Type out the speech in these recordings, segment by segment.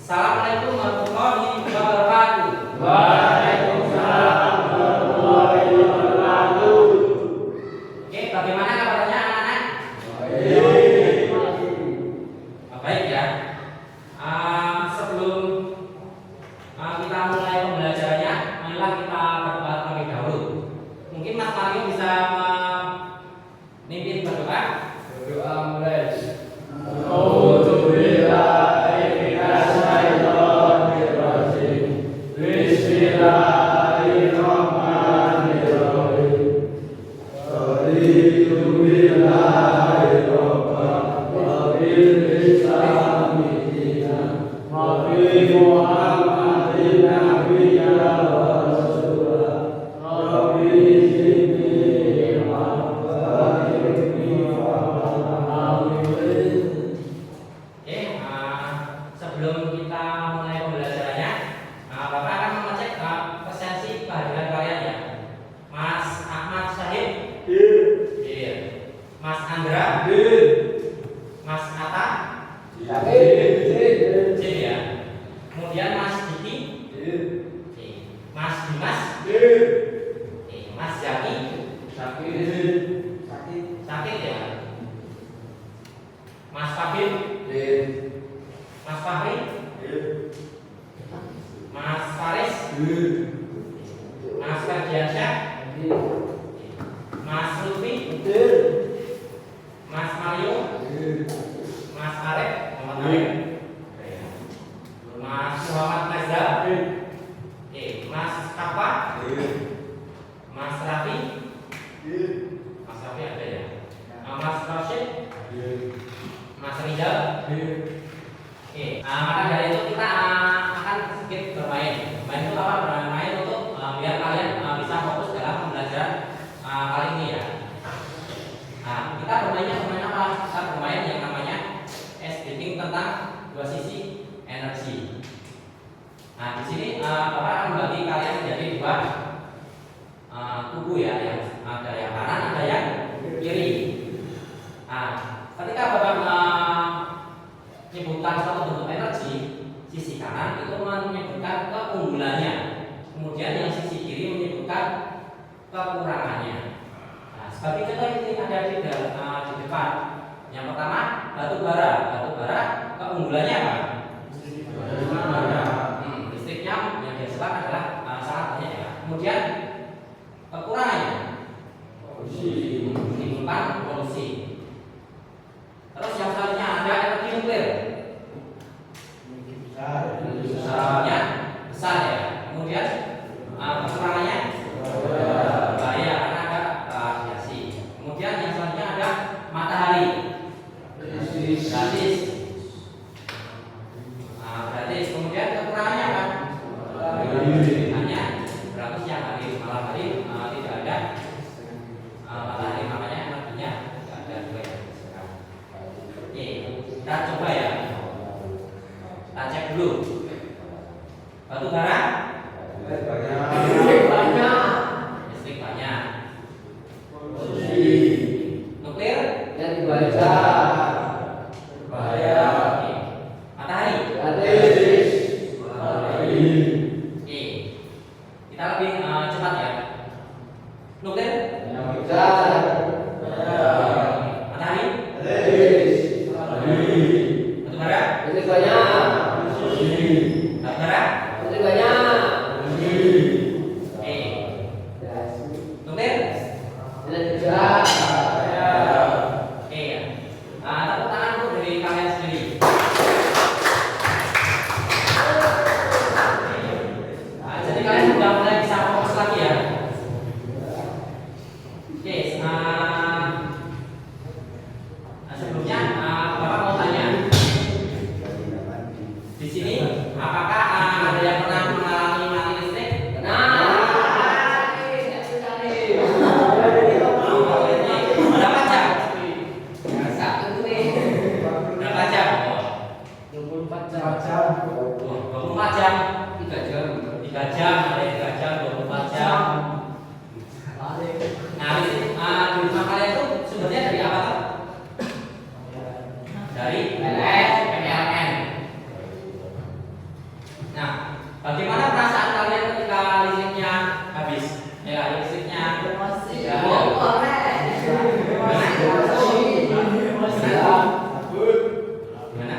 Assalamualaikum warahmatullahi wabarakatuh. Waalaikumsalam warahmatullahi wabarakatuh. Oke, bagaimana kabarnya anak-anak? Baik. Baik ya. Sebelum kita mulai pembelajarannya, marilah kita berdoa terlebih dahulu. Mungkin Mas Mario bisa memimpin berdoa. Berdoa mulai. A'udzubillahi Bismillahirrahmanirrahim. Raditu billahi rabban wa bil islami dinan wa bi Muhammadin nabiyyan wa rasulah. Rabbi zidni ilman wa zidni fahman. Sebelum kita mulai pembelajarannya, Bapak akan mengecek presensi kehadiran kalian ya. Mas Ahmad Syahid, iya. Mas Andra, Mas Atta, Jin ya. Kemudian Mas Diki, Mas Dimas, Mas Jaki, Sakit ya. Mas Fahim, Mas Fahri, Mas Faris, Mas Ferdiansyah, Mas Lutfi, Mas Mario, Mas Arif, Mas Muhammad Nazar, Mas Kafa, Mas Raffi, Mas Raffi ada ya, Mas Rashid, Mas Rizal. Maka dari itu kita akan sedikit bermain. Bermain itu apa? Bermain untuk biar kalian bisa fokus dalam pembelajaran kali ini ya. Kita bermain apa? Kita bermain yang namanya estimating tentang dua sisi energi. Di sini Bapak akan membagi kalian menjadi dua kubu ya, yang ada yang kanan, ada yang kiri. Ketika Bapak menyebutkan suatu bentuk energi, sisi kanan itu menyebutkan keunggulannya, kemudian yang sisi kiri menyebutkan kekurangannya. Sebagai contoh ini ada di depan. Yang pertama batu bara. Batu bara keunggulannya apa? Listriknya yang dihasilkan adalah sangat banyak ya. Kemudian kekurangannya menimbulkan polusi. Terus yang selanjutnya ada energi nuklir. Besarnya besar ya. Kemudian kekurangannya bahaya karena ada radiasi. Kemudian yang selanjutnya ada matahari. Gratis. Kemudian kekurangannya apa? Hanya berapa siang hari, malam hari tidak ada matahari, makanya energinya tidak ada juga ya. Kita coba ya. Kita cek dulu. Batu bara listrik banyak. Nuklir yang dibaca bahaya. Matahari. Kita lebih cepat ya. Nuklir matahari. Batu bara nuklir. Tepuk tangan untuk dari kalian sendiri. Jadi kalian sudah mulai bisa fokus lagi ya. Sebelumnya Bapak mau tanya. Di sini apakah ada yang pernah mengalami mati listrik? Berapa jam? Berapa jam? 24 jam. 24 jam. 3 jam. 3 jam, ada yang 3 jam, 24 jam. Di rumah kalian itu sumbernya dari apa? Dari PLN. Bagaimana perasaan kalian ketika listriknya habis? Ya, listriknya tidak ada. Gimana?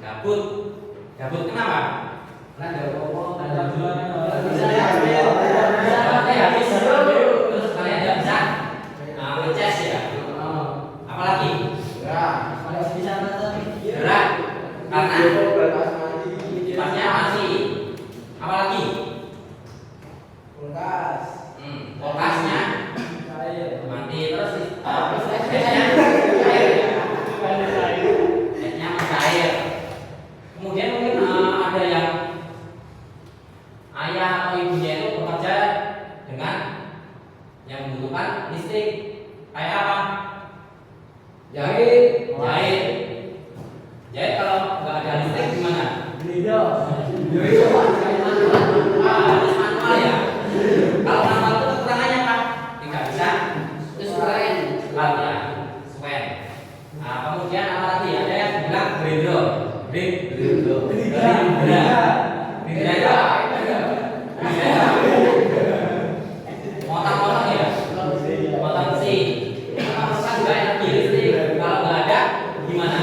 Gabut. Gabut kenapa? Baterai habis. Terus kalian tidak bisa ngecas ya. Apalagi? Gerak. Karena kipasnya masih. Apalagi? Kulkasnya mati. Terus esnya mencair. Kemudian mungkin ada yang ayah atau ibunya itu bekerja dengan yang membutuhkan listrik. Kayak apa? Jahit. Kalau nggak ada listrik gimana? Harus manual ya. Kalau manual itu kekurangannya apa? Tidak bisa. Itu suen. Kemudian apa lagi? Ada yang bilang grinder. Motong ya. Motong besi. Kan juga energi listrik. Kalau nggak ada gimana?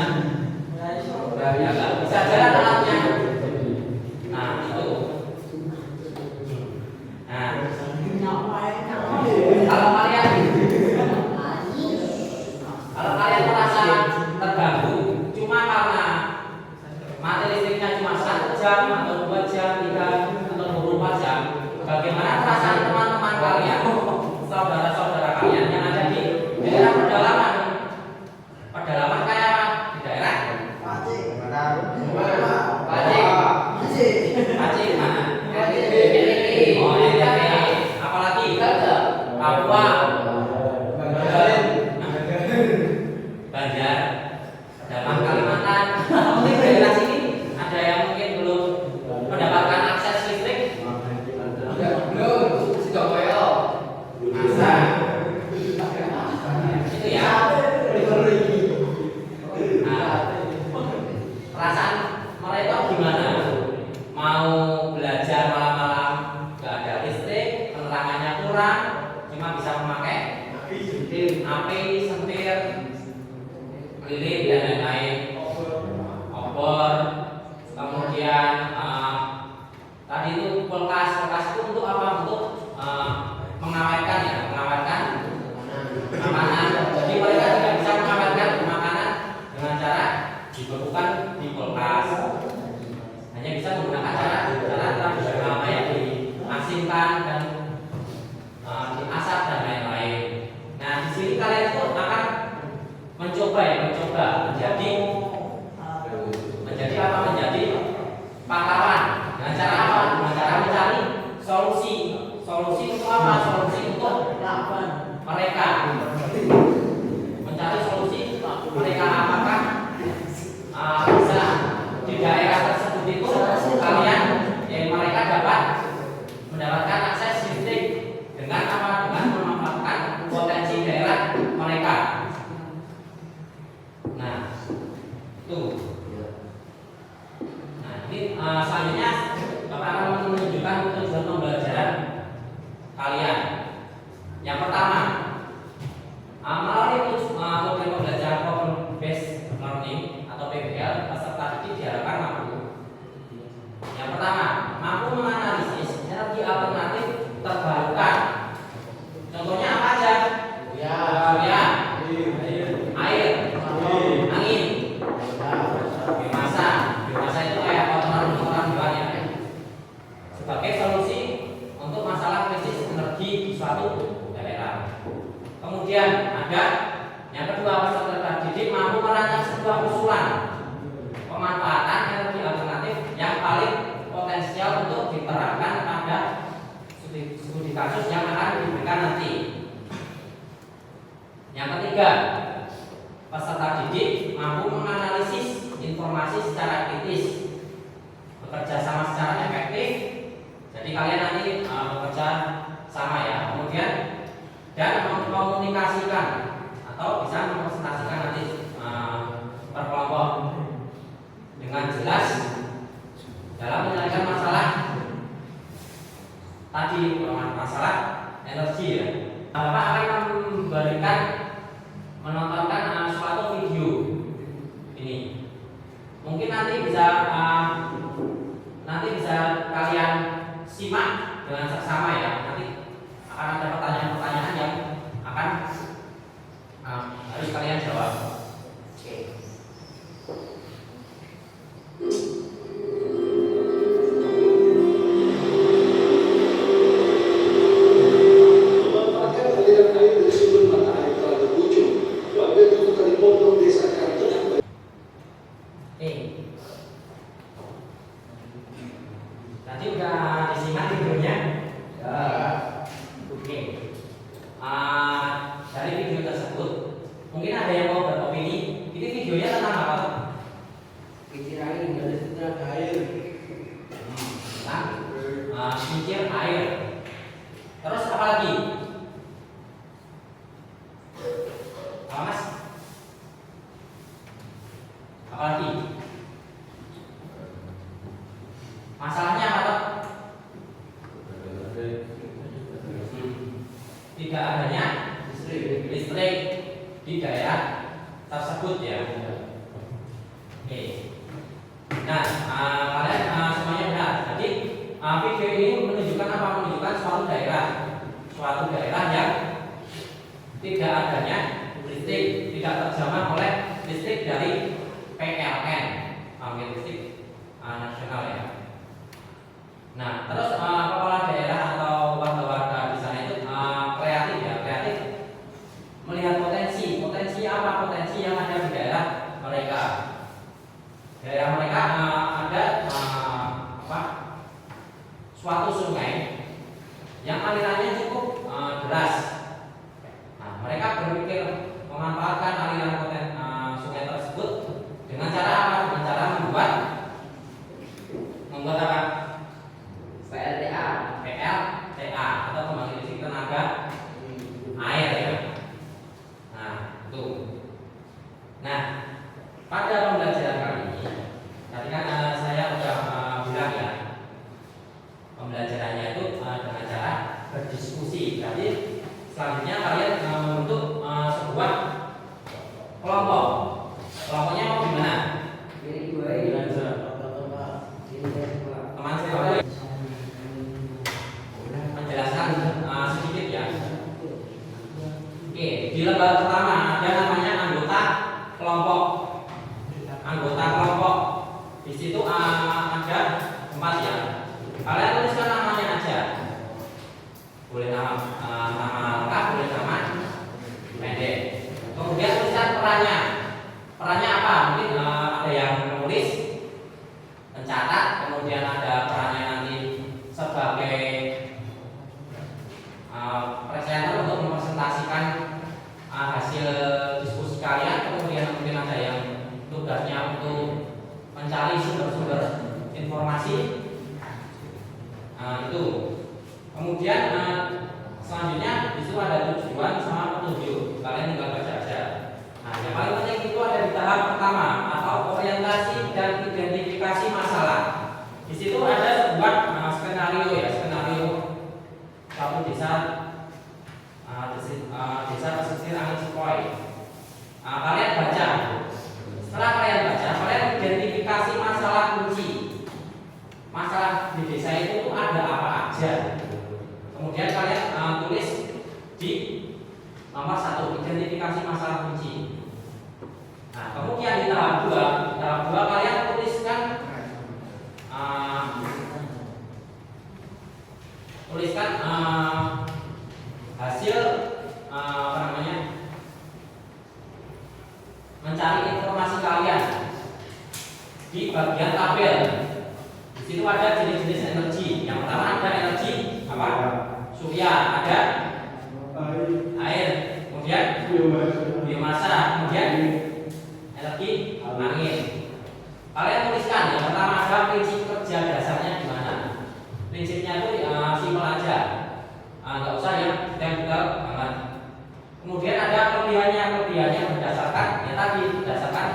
Ya nggak bisa jalan alatnya. Nah itu. Nah kalau kalian merasa terganggu cuma karena mati listriknya cuma 1 jam atau 2 jam, 3 atau 24 jam, bagaimana perasaan teman-teman kalian, saudara-saudara kalian yang ada di daerah pedalaman? Pedalaman kayak apa? Di daerah Pacik mana? Oh, NTT. Apalagi? Papua. Banjar. Dalam Kalimantan. Mungkin daerah sini ada yang mungkin belum mendapatkan akses listrik. Masa? Itu ya. Nah, perasaan mereka gimana? Mau belajar malam-malam nggak ada listrik, penerangannya kurang, cuma bisa memakai api, sentir, lilin dan lain-lain, obor, kemudian tadi itu kulkas itu untuk apa? Untuk mengawetkan makanan. Jadi mereka tidak bisa mengawetkan makanan dengan cara dibekukan di kulkas. Hanya bisa menggunakan cara tradisional yang diasinkan dan diasap dan lain-lain. Nah di sini kalian itu akan mencoba menjadi pahlawan. Dengan cara apa? Dengan cara mencari solusi. Solusi untuk apa? Solusi untuk mereka. Mencari solusi mereka apakah bisa di daerah tersebut itu kalian mereka dapat mendapatkan akses listrik dengan apa? Dengan memanfaatkan potensi daerah mereka. Nah, itu. Nah, ini selanjutnya Bapak akan menunjukkan tujuan pembelajaran kalian. Yang pertama, melalui program pembelajaran problem based learning atau PBL, peserta didik diharapkan mampu. Yang pertama, mampu menganalisis energi alternatif terbarukan. Contohnya apa aja? Surya, air, angin, biomasa. Biomasa itu kayak kotoran hewan ya. Sebagai solusi untuk masalah krisis energi di suatu daerah. Kemudian ada yang kedua, peserta didik mampu merancang sebuah usulan pemanfaatan energi alternatif yang paling potensial untuk diterapkan pada studi kasus yang akan diberikan nanti. Yang ketiga, peserta didik mampu menganalisis informasi secara kritis, bekerja sama secara efektif. Jadi kalian nanti bekerja sama ya. Kemudian dan mengkomunikasikan atau bisa mempresentasikan nanti per kelompok dengan jelas dalam menyelesaikan masalah tadi, masalah energi ya. Bapak akan menontonkan suatu video ini. Mungkin nanti bisa kalian simak dengan seksama ya. Nanti akan ada pertanyaan-pertanyaan yang akan harus kalian jawab. Oke. Tadi udah disimak videonya? Ya. Oke. Dari video tersebut, mungkin ada yang mau beropini. Ini videonya tentang apa? Kincir air, dari kincir air. Tentang kincir air. Terus apa lagi? Apa mas? Apa lagi? Masalahnya apa toh? Tidak adanya listrik di daerah tersebut ya. Oke. Nah, kalian semuanya benar. Jadi video ini menunjukkan apa? Menunjukkan suatu daerah yang tidak adanya listrik, tidak terjamah oleh listrik dari PLN, pembangkit listrik nasional ya. Nah, terus kepala daerah atau warga-warga di sana itu kreatif ya, kreatif melihat potensi apa? Potensi yang ada di daerah mereka. Daerah mereka ada suatu sungai yang alirannya cukup deras. Nah, mereka berpikir memanfaatkan aliran sungai tersebut dengan cara apa? Dengan cara membuat apa? PLTA atau pembangkit listrik tenaga air ya. Nah, itu. Nah, pada pembelajaran kali ini, tadi kan saya sudah bilang ya, pembelajarannya itu dengan cara berdiskusi. Jadi selanjutnya kalian membentuk sebuah kelompok. Kelompoknya mau gimana? Ini dua ini. Teman saya menjelaskan sedikit ya. Oke, di lembar pertama ada namanya anggota kelompok. Di situ ada 4 ya. Kalian tuliskan namanya aja. Boleh nama lengkap, boleh nama pendek. Kemudian tuliskan perannya. Perannya apa? Mungkin ada yang menulis, mencatat, kemudian ada perannya nanti sebagai presenter untuk mempresentasikan hasil diskusi kalian, kemudian mungkin ada yang tugasnya untuk mencari sumber-sumber informasi. Itu. Kemudian selanjutnya di situ ada tujuan sama petunjuk. Kalian tinggal baca aja. Nah, yang paling penting itu ada di tahap pertama atau orientasi dan identifikasi masalah. Di situ ada sebuah skenario ya, skenario suatu desa pesisir angin sepoi. Kalian baca. Setelah kalian baca, kalian identifikasi masalah kunci. Masalah di desa itu ada apa aja. Kemudian kalian tulis di nomor 1, identifikasi masalah kunci. Nah, kemudian di tahap 2 kalian tuliskan hasil mencari informasi kalian di bagian tabel. Di situ ada jenis-jenis energi. Yang pertama ada energi apa? Surya, ada air, kemudian biomasa, kemudian energi angin. Kalian tuliskan yang pertama ada prinsip kerja dasarnya gimana. Prinsipnya itu simpel aja, nggak usah yang detail banget. Kemudian ada kelebihannya berdasarkan ya tadi berdasarkan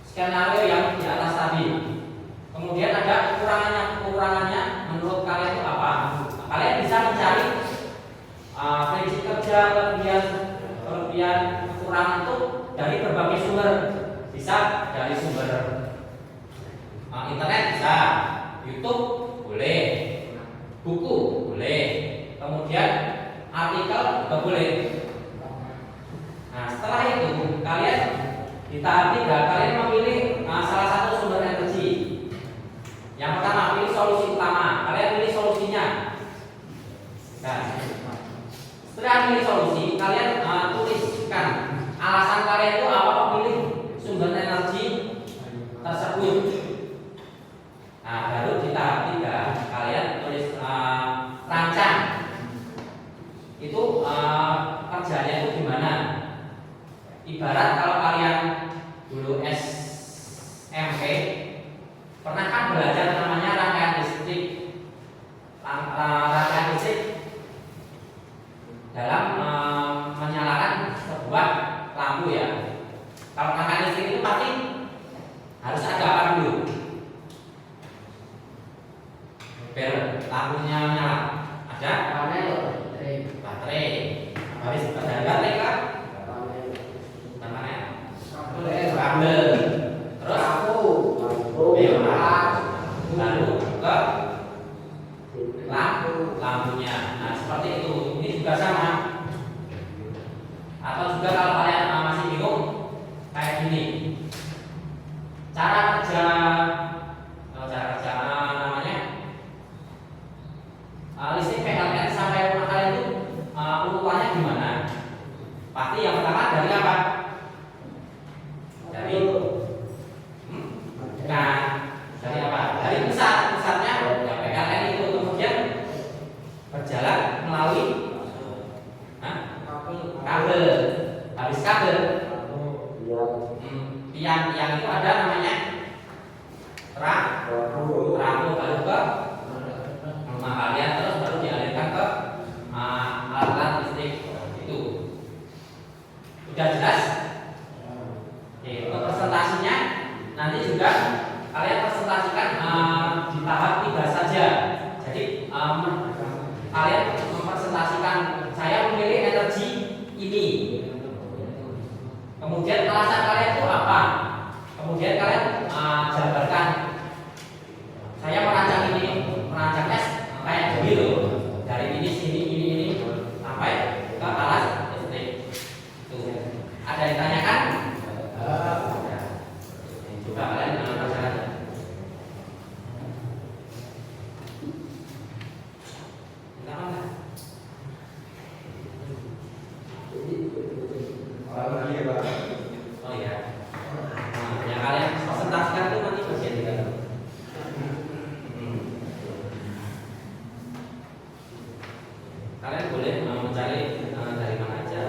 skenario yang di atas tadi tadi. Kemudian ada kekurangannya menurut kalian itu apa? Kalian bisa mencari prinsip kerja, kelebihan, kekurangan itu dari berbagai sumber. Bisa dari sumber internet, bisa YouTube, boleh, buku, boleh, kemudian artikel juga boleh. Nah, setelah itu kalian di tahap 3 kalian memilih salah satu sumber energi. Yang pertama, pilih solusi utama. Kalian pilih solusinya. Nah, setelah pilih solusi, kalian tuliskan alasan kalian itu apa memilih sumber energi tersebut. Nah, baru di tahap 3 kalian tulis rancang. Itu kerjanya itu gimana? Ibarat kalau kalian dulu SMP pernah kan belajar namanya rangkaian listrik. Rangkaian listrik dalam menyalakan sebuah lampu ya. Kalau rangkaian listrik itu pasti harus ada apa dulu? Biar lampunya nyala. Ada baterai. Habis ada baterai kan? Kabel. Terus lalu ke lampunya. Nah, seperti itu. Ini juga sama. Atau juga kalau kalian masih bingung kayak gini. Cara kerja namanya listrik PLN sampai rumah kalian itu urutannya gimana? Pasti yang pertama dari apa? Dari dari apa? Dari pusatnya ya PLN itu, kemudian berjalan melalui kabel. Habis kabel tiang itu ada namanya trafo, baru ke rumah kalian, terus baru dialirkan ke alat listrik itu. Sudah jelas? Oke, untuk presentasinya nanti juga kalian presentasikan di tahap 3 saja. Jadi kalian mempresentasikan saya memilih energi ini. Kemudian alasan kalian itu apa? Kemudian kalian jabarkan saya merancangnya kayak begitu. Dari ini ini sampai ke alat listrik. Tuh. Ada yang ditanyakan? Coba kalian baca aja. Oh iya. Nah, yang kalian presentasikan itu nanti bagian di dalam. Kalian boleh mencari dari mana aja.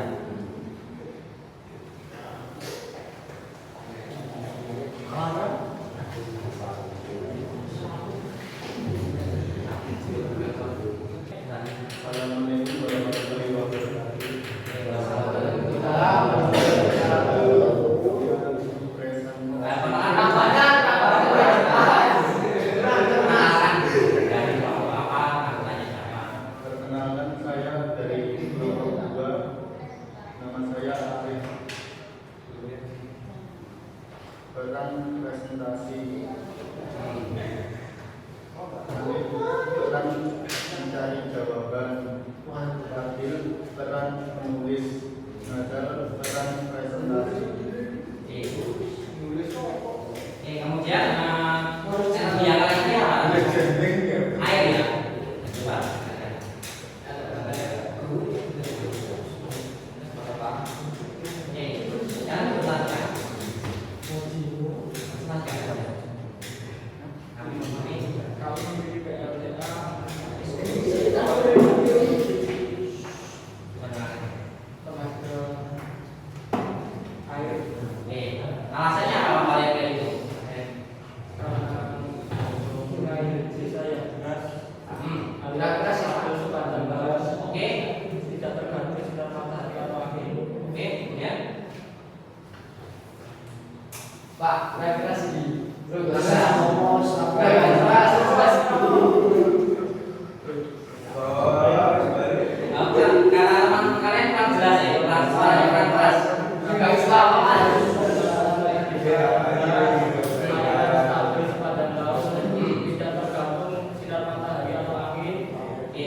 Pak, referensi Karena teman kalian kurang jelas ya, suaranya kurang keras. Oke,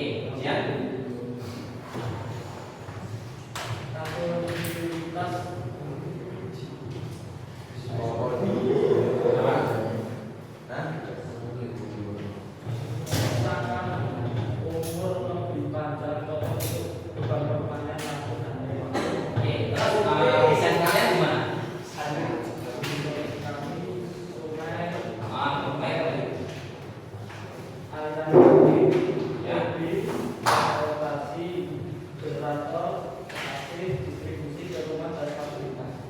kemudian oke, terus desain kalian gimana?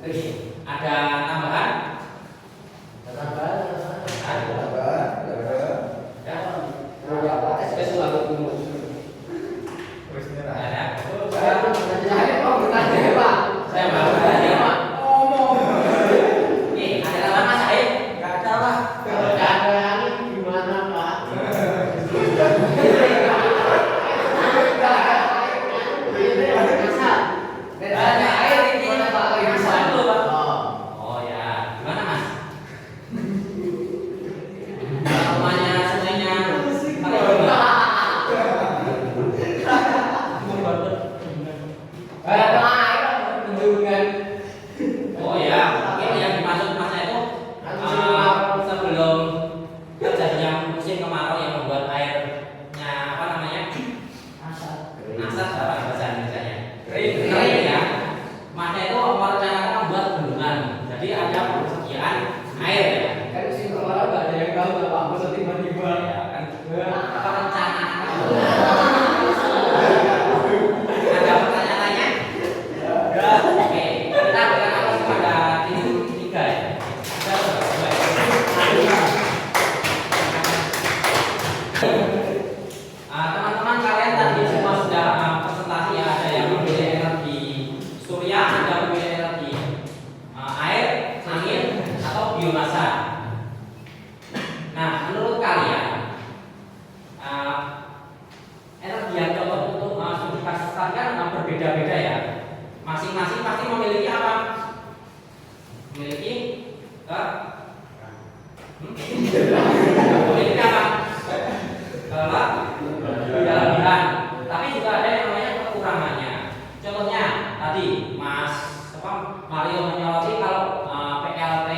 Baik. Oke, ada tambahan? Ada. Saya baru tanya, Pak. Oke, ada tambahan Mas Said? Oh ya, gimana Mas? Rumahnya sungainya pakai gimana? Oh ya, mungkin yang dimaksud Masnya itu sebelum terjadinya musim kemarau yang membuat airnya apa namanya? Asap apa bahasa Indonesianya? Kering ya. Masnya itu merencanakan membuat bendungan. Jadi ada persediaan air ya. Ya kan? Perencanaan. Ada pertanyaan lainnya? Oke, kita berikan aplaus kepada tim 3 ya. Teman-teman kalian tadi semua sudah presentasi ya, ada yang memilih energi surya, ada yang memilih energi air, angin, atau biomasa. Nah, menurut kalian energi yang cocok untuk studi kasus kan berbeda-beda ya. Masing-masing pasti memiliki apa? Memiliki memiliki apa? Kelebihan. Tapi juga ada yang namanya kekurangannya. Contohnya tadi Mas Mario menyoroti kalau PLT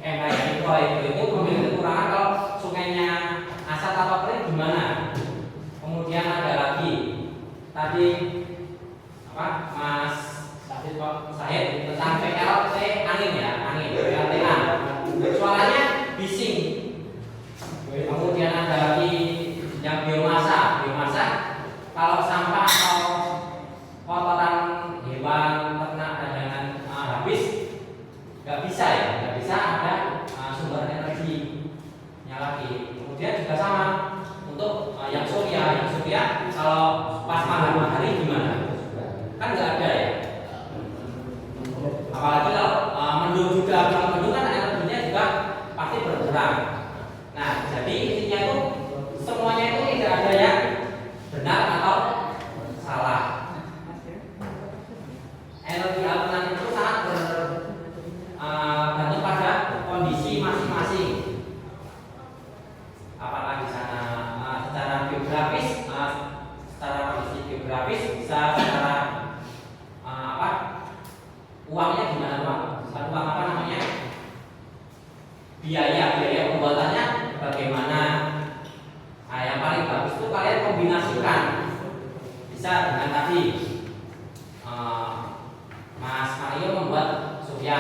mikro itu memiliki kekurangan kalau sungainya asat atau kering gimana? Kemudian ada lagi tadi Mas Said tentang PLT angin ya, angin PLTA. Suaranya bising. Kemudian ada lagi yang biomasa. Biomasa kalau sampah atau kotoran hewan ternak dan lain-lain habis nggak bisa ya, nggak bisa ada sumber energinya lagi. Kemudian juga sama untuk yang surya kalau pas malam hari gimana? Kan nggak ada ya. Apalagi kalau mendung juga, kalau mendung kan energinya juga pasti berkurang. Nah, jadi intinya itu semuanya itu tidak ada yang benar atau salah. Energi alternatif itu sangat bergantung pada kondisi masing-masing. Apakah di sana secara geografis, secara kondisi geografis bisa secara uangnya gimana Pak? Uang apa namanya? Biaya pembuatannya bagaimana? Nah, yang paling bagus itu kalian kombinasikan. Bisa dengan tadi Mas Mario membuat surya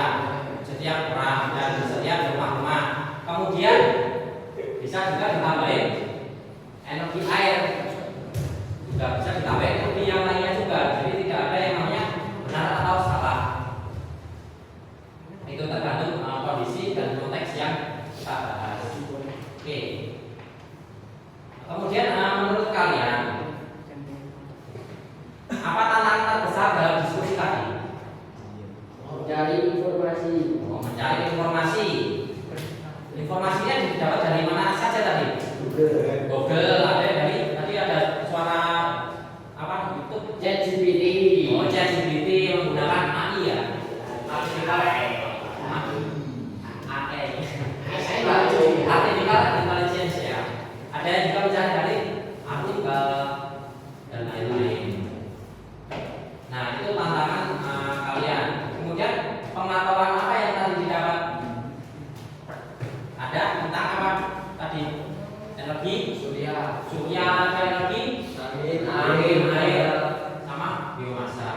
setiap orang dan setiap rumah-rumah. Kemudian bisa juga ditambahin energi air, juga bisa ditambahin energi yang lainnya juga. Jadi tidak ada yang namanya benar atau salah. Itu tergantung kondisi dan konteks yang kita bahas. Oke. Kemudian menurut kalian apa tantangan terbesar dalam diskusi tadi? Mencari informasi. Mencari informasi. Google ada dari tadi ada suara apa YouTube ChatGPT. oh ChatGPT menggunakan AI ya artificial artificial intelligence ya ada yang juga bicara dari artikel dan lain-lain. Nah itu tantangan kalian. Kemudian pengetahuan apa yang tadi didapat? Ada tentang apa tadi? Energi, Surya. surya, energi, angin, air, sama biomasa.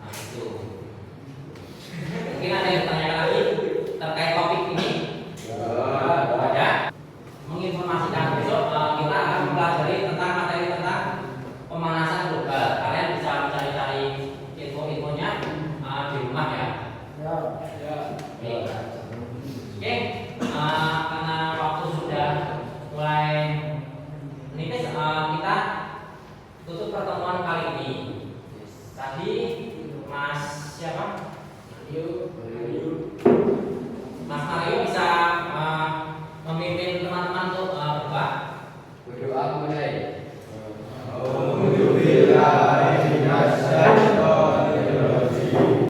Nah itu. Mungkin ada yang bertanya lagi terkait topik ini? Ada. Menginformasikan besok kita akan mempelajari tentang materi tentang pemanasan global. Kalian bisa mencari-cari info-infonya di rumah ya. Oke, karena waktu sudah mulai menipis, kita tutup pertemuan kali ini. Tadi Mas siapa? Yuk.